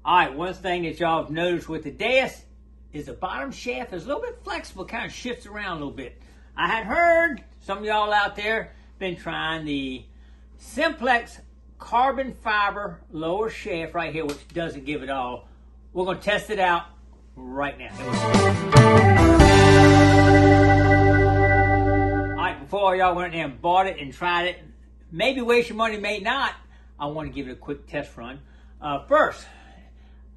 All right, one thing that y'all have noticed with the Deus is the bottom shaft is a little bit flexible, kind of shifts around a little bit. I had heard some of y'all out there been trying the Simplex carbon fiber lower shaft right here, which doesn't give it all. We're going to test it out right now. All right, before y'all went there and bought it and tried it, maybe waste your money, may not, I want to give it a quick test run. First,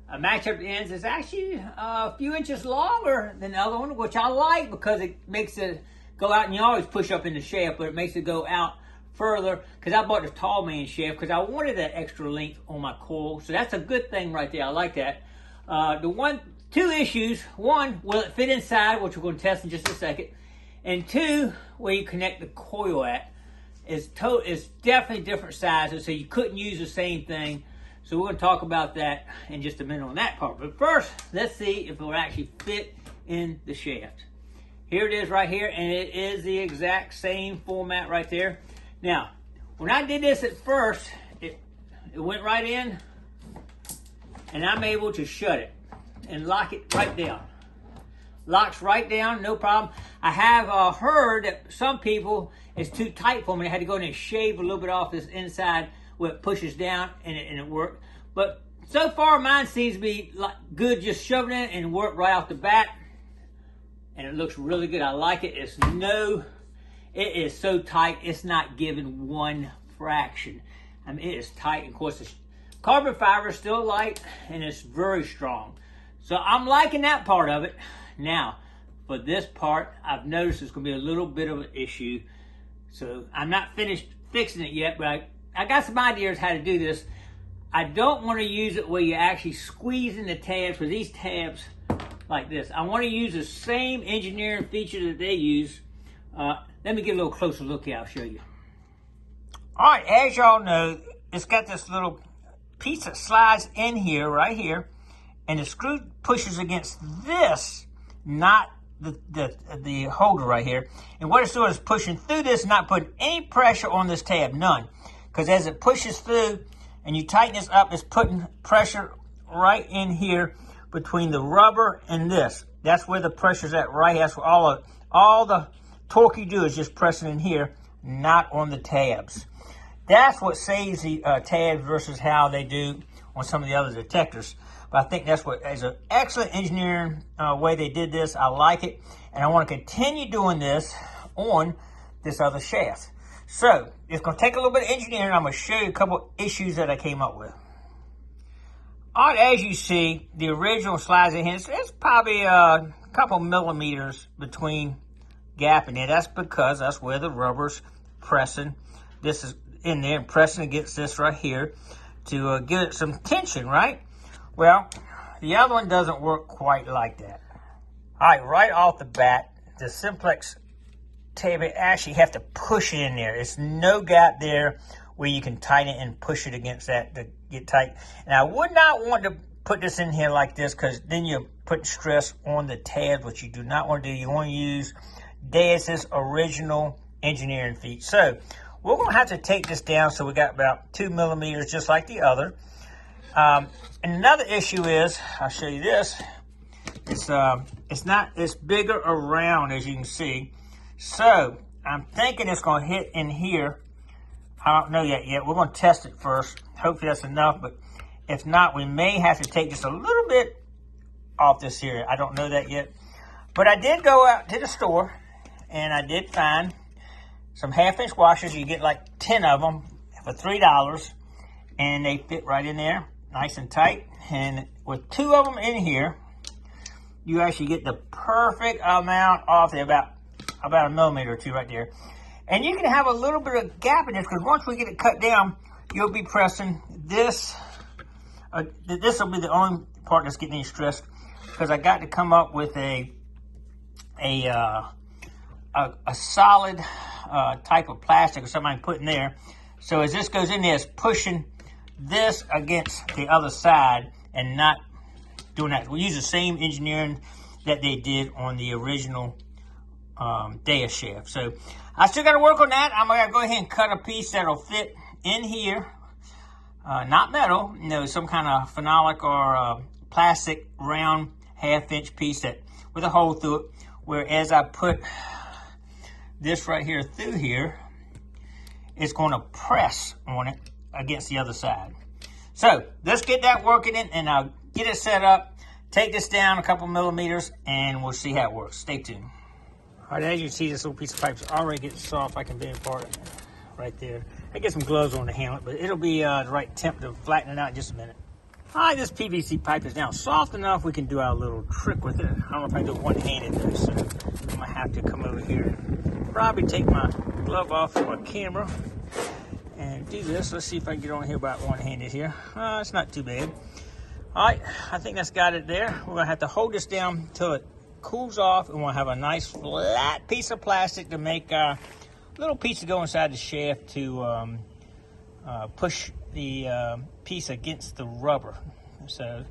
a match up the ends is actually a few inches longer than the other one, which I like because it makes it go out, and you always push up in the shaft, but it makes it go out further because I bought the tall man shaft because I wanted that extra length on my coil. So that's a good thing right there. I like that. Two issues. One, will it fit inside, which we're going to test in just a second. And two, where you connect the coil at is definitely different sizes, so you couldn't use the same thing. So we're going to talk about that in just a minute on that part. But first, let's see if it will actually fit in the shaft. Here it is right here, and it is the exact same format right there. Now, when I did this at first, it went right in, and I'm able to shut it and lock it right down. Locks right down, no problem. I have heard that some people, it's too tight for them. They had to go in and shave a little bit off this inside where it pushes down, and it worked. But so far, mine seems to be good, just shoving it and work right off the bat. And it looks really good. I like it. It is so tight, it's not giving one fraction. I mean, it is tight. And of course, the carbon fiber is still light, and it's very strong. So I'm liking that part of it. Now, for this part, I've noticed it's going to be a little bit of an issue. So I'm not finished fixing it yet, but I got some ideas how to do this. I don't want to use it where you're actually squeezing the tabs, for these tabs like this. I want to use the same engineering feature that they use. Let me get a little closer look here, I'll show you. All right, as y'all know, it's got this little piece that slides in here, right here, and the screw pushes against this, not the holder right here. And what it's doing is pushing through this, not putting any pressure on this tab, none. Because as it pushes through and you tighten this up, it's putting pressure right in here between the rubber and this. That's where the pressure's at right here. That's where all the torque you do is just pressing in here, not on the tabs. That's what saves the tabs versus how they do on some of the other detectors. But I think that's what is an excellent engineering way they did this. I like it, and I want to continue doing this on this other shaft. So it's going to take a little bit of engineering. I'm going to show you a couple issues that I came up with. All right, as you see, the original slides in here, it's probably a couple millimeters between gap in there. That's because that's where the rubber's pressing. This is in there and pressing against this right here to give it some tension, right? Well, the other one doesn't work quite like that. All right, right off the bat, the Simplex tab, you actually have to push it in there. It's no gap there where you can tighten it and push it against that to get tight. And I would not want to put this in here like this, because then you're putting stress on the tabs, which you do not want to do. You want to use Deus's original engineering feat. So we're going to have to take this down, so we got about 2 millimeters, just like the other. And another issue is, I'll show you this. It's bigger around, as you can see. So I'm thinking it's going to hit in here. I don't know yet. We're going to test it first. Hopefully that's enough, but if not, we may have to take just a little bit off this here. I don't know that yet. But I did go out to the store, and I did find some half-inch washers. You get like 10 of them for $3, and they fit right in there, nice and tight. And with 2 of them in here, you actually get the perfect amount off there, about a millimeter or 2 right there. And you can have a little bit of gap in this, because once we get it cut down, you'll be pressing this. This will be the only part that's getting any stress, because I got to come up with a solid type of plastic or something I can put in there. So as this goes in there, it's pushing this against the other side and not doing that. We use the same engineering that they did on the original Deus shaft. So I still got to work on that. I'm going to go ahead and cut a piece that'll fit in here. not metal, some kind of phenolic or plastic round 1/2-inch piece that with a hole through it, where as I put this right here through here, it's going to press on it against the other side. So let's get that working in, and I'll get it set up, take this down a couple millimeters, and we'll see how it works. Stay tuned. All right, as you see, this little piece of pipe is already getting soft. I can bend apart right there. I get some gloves on to handle it, but it'll be the right temp to flatten it out in just a minute. All right, this PVC pipe is now soft enough. We can do our little trick with it. I don't know if I do it one-handed though, so I'm gonna have to come over here and probably take my glove off of my camera and do this. Let's see if I can get on here about one-handed here. It's not too bad. All right, I think that's got it there. We're gonna have to hold this down until it cools off, and we'll have a nice flat piece of plastic to make a little piece to go inside the shaft to push the piece against the rubber. So,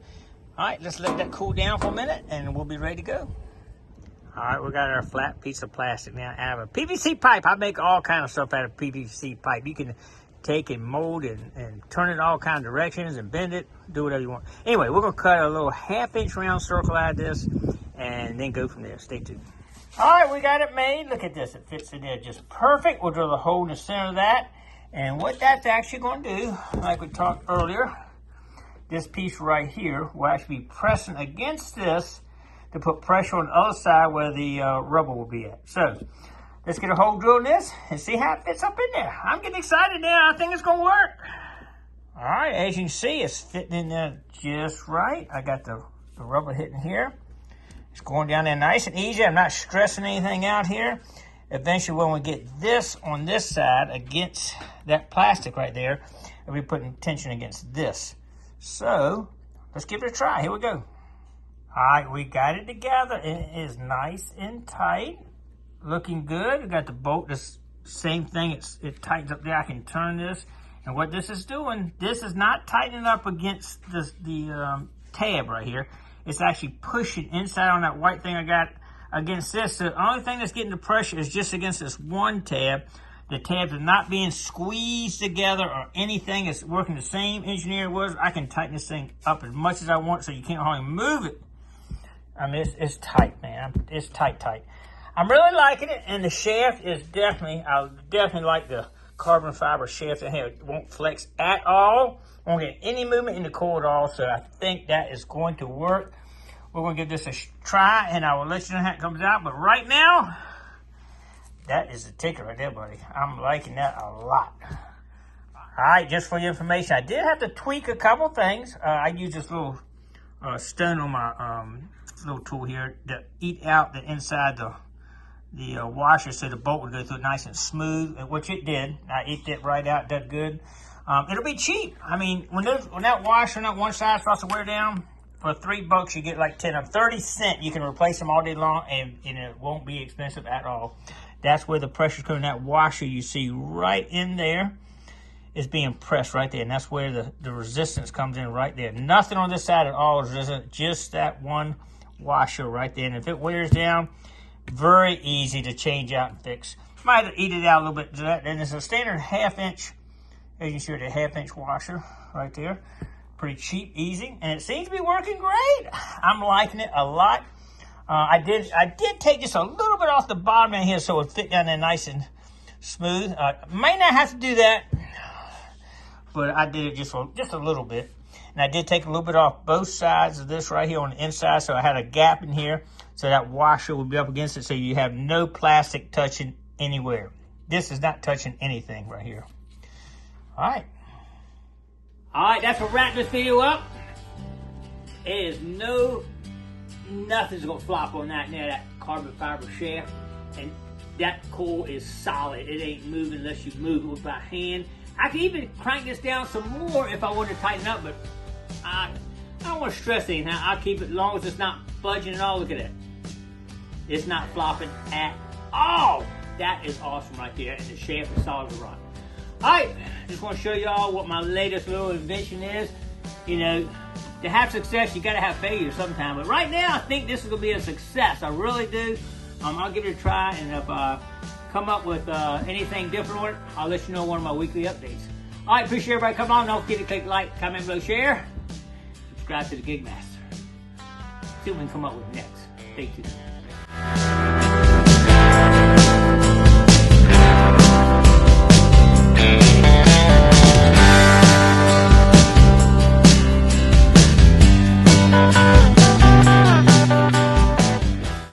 all right, let's let that cool down for a minute, and we'll be ready to go. All right, we got our flat piece of plastic now out of a PVC pipe. I make all kind of stuff out of PVC pipe. You can take and mold and turn it all kind of directions and bend it, do whatever you want. Anyway, we're gonna cut a little 1/2-inch round circle out of this and then go from there. Stay tuned. All right, we got it made. Look at this, it fits in there just perfect. We'll drill a hole in the center of that. And what that's actually gonna do, like we talked earlier, this piece right here will actually be pressing against this to put pressure on the other side where the rubber will be at. So let's get a hole drilled in this and see how it fits up in there. I'm getting excited now. I think it's gonna work. All right, as you can see, it's fitting in there just right. I got the rubber hitting here. It's going down there nice and easy. I'm not stressing anything out here. Eventually, when we get this on this side against that plastic right there, we'll be putting tension against this. So let's give it a try. Here we go. All right, we got it together. It is nice and tight. Looking good. We got the bolt, this same thing. It tightens up there. I can turn this. And what this is doing, this is not tightening up against the tab right here. It's actually pushing inside on that white thing I got against this. The only thing that's getting the pressure is just against this one tab. The tabs are not being squeezed together or anything. It's working the same engineer was. I can tighten this thing up as much as I want so you can't hardly move it. I mean, it's tight, man. It's tight. I'm really liking it, and the shaft is definitely, I definitely like the carbon fiber shaft in here. It won't flex at all. Won't get any movement in the core at all, so I think that is going to work. We're going to give this a try, and I will let you know how it comes out. But right now, that is the ticket right there, buddy. I'm liking that a lot. All right, just for your information, I did have to tweak a couple things. I used this little stone on my little tool here to eat out the inside the washer so the bolt would go through it nice and smooth, which it did. I ate that right out, done good. It'll be cheap. I mean, when that washer on that one side starts to wear down, for $3 you get like 10 or 30 cents. You can replace them all day long, and it won't be expensive at all. That's where the pressure's coming. That washer you see right in there is being pressed right there, and that's where the resistance comes in right there. Nothing on this side at all is resistant, just that one washer right there. And if it wears down, very easy to change out and fix. Might eat it out a little bit to that. And it's a standard 1/2-inch, as you see, the 1/2-inch washer right there. Pretty cheap, easy, and it seems to be working great. I'm liking it a lot. I did take just a little bit off the bottom in here so it would fit down there nice and smooth. Might not have to do that, but I did it just a little bit. And I did take a little bit off both sides of this right here on the inside, so I had a gap in here so that washer would be up against it, so you have no plastic touching anywhere. This is not touching anything right here. All right. All right, that's what wrap this video up. It is nothing's gonna flop on that carbon fiber shaft, and that core is solid. It ain't moving unless you move it with my hand. I can even crank this down some more if I wanted to tighten up, but I don't want to stress anything. I'll keep it as long as it's not budging at all. Look at that. It's not flopping at all. That is awesome right there, and the shaft is solid to run. All right, just want to show y'all what my latest little invention is. You know, to have success, you got to have failure sometime. But right now, I think this is going to be a success. I really do. I'll give it a try, and if I come up with anything different on it, I'll let you know in one of my weekly updates. All right, appreciate everybody coming on. Don't forget to click like, comment below, share. Subscribe to the Gigmaster. See what we can come up with next. Stay tuned.